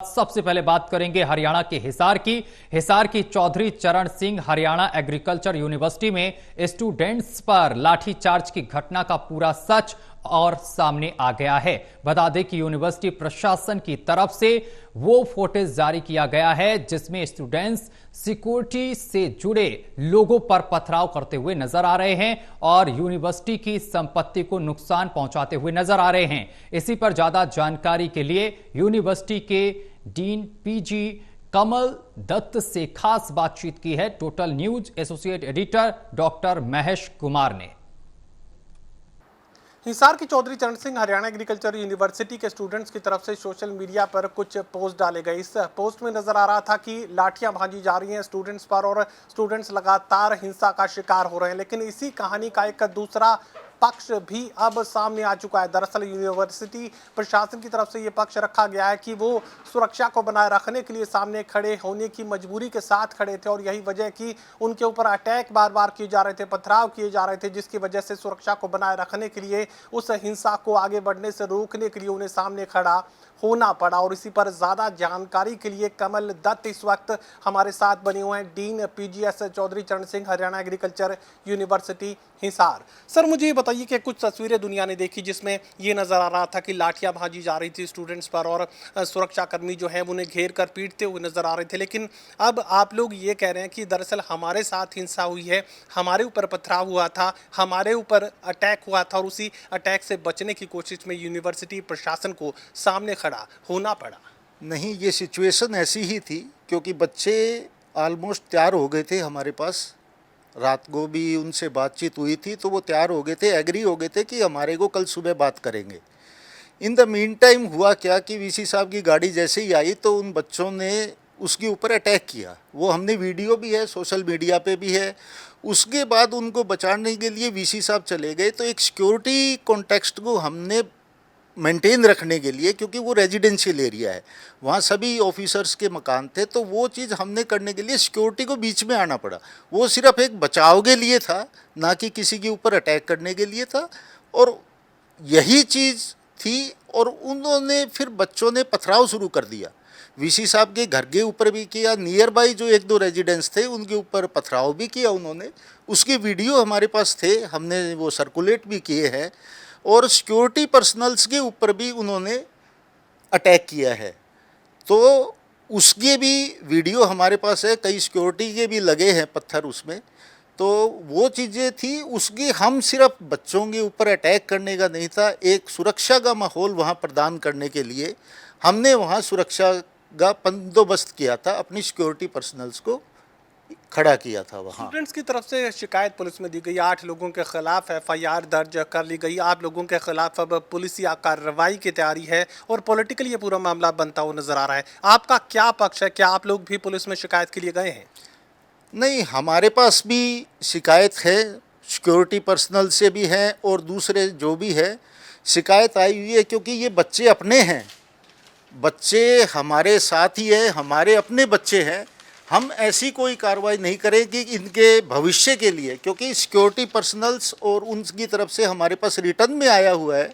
सबसे पहले बात करेंगे हरियाणा के हिसार की चौधरी चरण सिंह हरियाणा एग्रीकल्चर यूनिवर्सिटी में स्टूडेंट्स पर लाठीचार्ज की घटना का पूरा सच और सामने आ गया है। बता दें कि यूनिवर्सिटी प्रशासन की तरफ से वो फुटेज जारी किया गया है जिसमें स्टूडेंट्स सिक्योरिटी से जुड़े लोगों पर पथराव करते हुए नजर आ रहे हैं और यूनिवर्सिटी की संपत्ति को नुकसान पहुंचाते हुए नजर आ रहे हैं। इसी पर ज्यादा जानकारी के लिए यूनिवर्सिटी के डीन पीजी कमल दत्त से खास बातचीत की है total news associate editor doctor Mahesh Kumar ने। हिसार की चौधरी चरण सिंह हरियाणा एग्रीकल्चर यूनिवर्सिटी के स्टूडेंट्स की तरफ से सोशल मीडिया पर कुछ पोस्ट डाले गए। इस पोस्ट में नजर आ रहा था कि लाठियां भांजी जा रही हैं स्टूडेंट्स पर और स्टूडेंट्स लगातार हिंसा का शिकार हो रहे हैं। लेकिन इसी कहानी का एक दूसरा पक्ष भी अब सामने आ चुका है। दरअसल यूनिवर्सिटी प्रशासन की तरफ से ये पक्ष रखा गया है कि वो सुरक्षा को बनाए रखने के लिए सामने खड़े होने की मजबूरी के साथ खड़े थे और यही वजह कि उनके ऊपर अटैक बार बार किए जा रहे थे, पथराव किए जा रहे थे, जिसकी वजह से सुरक्षा को बनाए रखने के लिए, उस हिंसा को आगे बढ़ने से रोकने के लिए उन्हें सामने खड़ा होना पड़ा। और इसी पर ज्यादा जानकारी के लिए कमल दत्त इस वक्त हमारे साथ बने हुए हैं, डीन पीजीएस चौधरी चरण Singh Haryana agriculture university Hisar. Sir मुझे ये बताइए कि कुछ तस्वीरें दुनिया ने देखी जिसमें ये नजर आ रहा था कि लाठियां भाजी जा रही थी स्टूडेंट्स पर और सुरक्षाकर्मी जो है उन्हें घेर कर पीटते हुए नजर आ रहे थे। लेकिन अब आप लोग ये कह रहे हैं कि दरअसल हमारे साथ हिंसा हुई है, हमारे ऊपर पथराव हुआ था, हमारे ऊपर अटैक हुआ था और उसी अटैक से बचने की कोशिश में यूनिवर्सिटी प्रशासन को सामने खड़ा होना पड़ा। नहीं, ये सिचुएशन ऐसी ही थी क्योंकि बच्चे ऑलमोस्ट तैयार हो गए थे हमारे पास। रात को भी उनसे बातचीत हुई थी तो वो तैयार हो गए थे, एग्री हो गए थे कि हमारे को कल सुबह बात करेंगे। इन द मीन टाइम हुआ क्या कि वीसी साहब की गाड़ी जैसे ही आई तो उन बच्चों ने उसके ऊपर अटैक किया। वो हमने वीडियो भी है, सोशल मीडिया पे भी है। उसके बाद उनको बचाने के लिए वीसी साहब चले गए तो एक सिक्योरिटी कॉन्टेक्स्ट को हमने मेंटेन रखने के लिए, क्योंकि वो रेजिडेंशियल एरिया है, वहाँ सभी ऑफिसर्स के मकान थे, तो वो चीज़ हमने करने के लिए सिक्योरिटी को बीच में आना पड़ा। वो सिर्फ एक बचाव के लिए था, ना कि किसी के ऊपर अटैक करने के लिए था। और यही चीज़ थी और उन्होंने फिर बच्चों ने पथराव शुरू कर दिया। वीसी साहब के घर के ऊपर भी किया, नियर बाई जो एक दो रेजिडेंट्स थे उनके ऊपर पथराव भी किया उन्होंने। उसके वीडियो हमारे पास थे, हमने वो सर्कुलेट भी किए हैं। और सिक्योरिटी पर्सनल्स के ऊपर भी उन्होंने अटैक किया है, तो उसके भी वीडियो हमारे पास है। कई सिक्योरिटी के भी लगे हैं पत्थर उसमें, तो वो चीज़ें थी। उसकी हम सिर्फ बच्चों के ऊपर अटैक करने का नहीं था, एक सुरक्षा का माहौल वहाँ प्रदान करने के लिए हमने वहाँ सुरक्षा का बंदोबस्त किया था, अपनी सिक्योरिटी पर्सनल्स को खड़ा किया था वहाँ। स्टूडेंट्स की तरफ से शिकायत पुलिस में दी गई, 8 लोगों के खिलाफ एफआईआर दर्ज कर ली गई। आप लोगों के खिलाफ अब पुलिस या कार्रवाई की तैयारी है और पॉलिटिकल ये पूरा मामला बनता हुआ नजर आ रहा है। आपका क्या पक्ष है? क्या आप लोग भी पुलिस में शिकायत के लिए गए हैं? नहीं, हमारे पास भी शिकायत है, सिक्योरिटी पर्सनल से भी है और दूसरे जो भी है शिकायत आई हुई है, क्योंकि ये बच्चे अपने हैं, बच्चे हमारे साथ ही है, हमारे अपने बच्चे हैं। हम ऐसी कोई कार्रवाई नहीं करें कि इनके भविष्य के लिए, क्योंकि सिक्योरिटी पर्सनल्स और उनकी तरफ से हमारे पास रिटर्न में आया हुआ है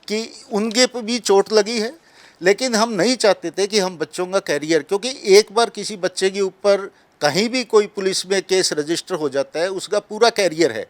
कि उनके भी चोट लगी है। लेकिन हम नहीं चाहते थे कि हम बच्चों का कैरियर, क्योंकि एक बार किसी बच्चे के ऊपर कहीं भी कोई पुलिस में केस रजिस्टर हो जाता है, उसका पूरा कैरियर है।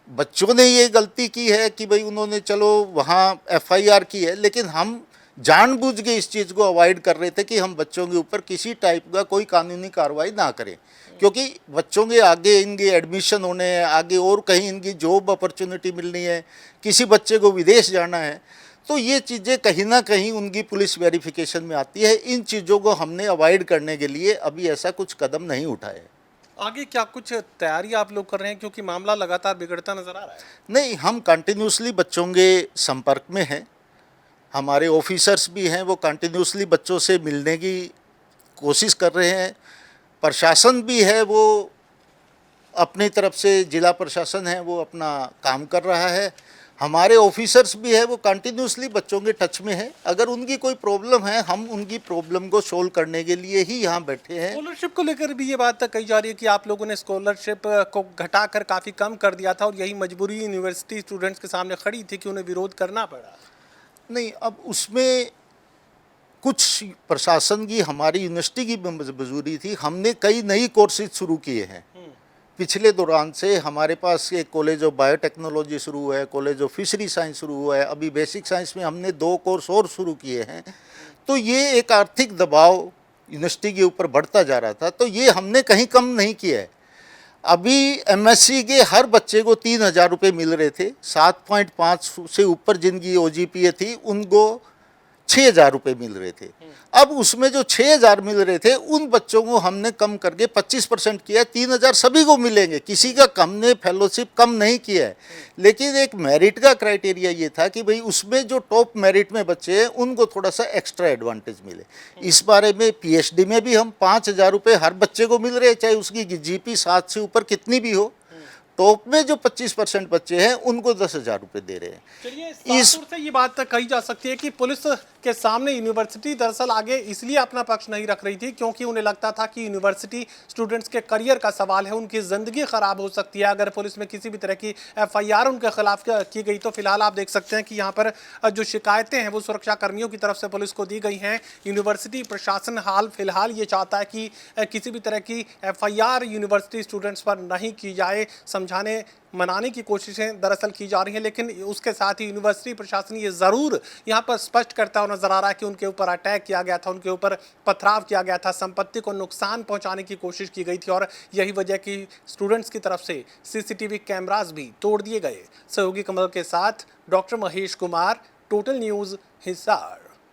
बच्चों ने ये गलती की है कि भाई उन्होंने चलो वहाँ एफआईआर की है, लेकिन हम जानबूझ के इस चीज़ को अवॉइड कर रहे थे कि हम बच्चों के ऊपर किसी टाइप का कोई कानूनी कार्रवाई ना करें, क्योंकि बच्चों के आगे इनके एडमिशन होने हैं, आगे और कहीं इनकी जॉब अपॉर्चुनिटी मिलनी है, किसी बच्चे को विदेश जाना है, तो ये चीज़ें कहीं ना कहीं उनकी पुलिस वेरिफिकेशन में आती है। इन चीज़ों को हमने अवॉइड करने के लिए अभी ऐसा कुछ कदम नहीं उठाए। आगे क्या कुछ तैयारी आप लोग कर रहे हैं, क्योंकि मामला लगातार बिगड़ता नजर आ रहा है? नहीं, हम कंटिन्यूसली बच्चों के संपर्क में हैं, हमारे ऑफिसर्स भी हैं, वो कंटिन्यूसली बच्चों से मिलने की कोशिश कर रहे हैं। प्रशासन भी है, वो अपनी तरफ से जिला प्रशासन है वो अपना काम कर रहा है। हमारे ऑफिसर्स भी है, वो कंटिन्यूसली बच्चों के टच में है। अगर उनकी कोई प्रॉब्लम है, हम उनकी प्रॉब्लम को सोल्व करने के लिए ही यहाँ बैठे हैं। स्कॉलरशिप को लेकर भी ये बात कही जा रही है कि आप लोगों ने स्कॉलरशिप को घटाकर काफ़ी कम कर दिया था और यही मजबूरी यूनिवर्सिटी स्टूडेंट्स के सामने खड़ी थी कि उन्हें विरोध करना पड़ा। नहीं, अब उसमें कुछ प्रशासन की, हमारी यूनिवर्सिटी की मजबूरी थी, हमने कई नई कोर्सेज शुरू किए हैं। पिछले दौरान से हमारे पास एक कॉलेज ऑफ बायोटेक्नोलॉजी शुरू हुआ है, कॉलेज ऑफ फिशरी साइंस शुरू हुआ है, अभी बेसिक साइंस में हमने 2 कोर्स और शुरू किए हैं। तो ये एक आर्थिक दबाव यूनिवर्सिटी के ऊपर बढ़ता जा रहा था, तो ये हमने कहीं कम नहीं किया है। अभी एमएससी के हर बच्चे को 3,000 रुपये मिल रहे थे, 7.5 से ऊपर जिनकी ओजीपीए थी उनको 6,000 रुपये मिल रहे थे। अब उसमें जो 6,000 मिल रहे थे उन बच्चों को हमने कम करके 25% किया, 3,000 सभी को मिलेंगे, किसी का हमने फेलोशिप कम नहीं किया है। लेकिन एक मेरिट का क्राइटेरिया ये था कि भाई उसमें जो टॉप मेरिट में बच्चे हैं उनको थोड़ा सा एक्स्ट्रा एडवांटेज मिले। इस बारे में पीएचडी में भी हम 5,000 रुपये हर बच्चे को मिल रहे हैं, चाहे उसकी जीपी 7 से ऊपर कितनी भी हो। टॉप में जो 25% बच्चे हैं उनको 10,000 रुपये दे रहे हैं। चलिए, इस से ये बात कही जा सकती है कि पुलिस के सामने यूनिवर्सिटी दरअसल आगे इसलिए अपना पक्ष नहीं रख रही थी क्योंकि उन्हें लगता था कि यूनिवर्सिटी स्टूडेंट्स के करियर का सवाल है, उनकी ज़िंदगी ख़राब हो सकती है अगर पुलिस में किसी भी तरह की एफआईआर उनके खिलाफ की गई। तो फिलहाल आप देख सकते हैं कि यहाँ पर जो शिकायतें हैं वो सुरक्षा कर्मियों की तरफ से पुलिस को दी गई हैं। यूनिवर्सिटी प्रशासन हाल फिलहाल ये चाहता है कि किसी भी तरह की एफआईआर यूनिवर्सिटी स्टूडेंट्स पर नहीं की जाए, समझाने मनाने की कोशिशें दरअसल की जा रही हैं। लेकिन उसके साथ ही यूनिवर्सिटी प्रशासन ये ज़रूर यहाँ पर स्पष्ट करता हुआ नजर आ रहा है कि उनके ऊपर अटैक किया गया था, उनके ऊपर पथराव किया गया था, संपत्ति को नुकसान पहुँचाने की कोशिश की गई थी और यही वजह की स्टूडेंट्स की तरफ से सीसीटीवी कैमरास भी तोड़ दिए गए। सहयोगी कमल के साथ doctor Mahesh Kumar, total news, Hisar.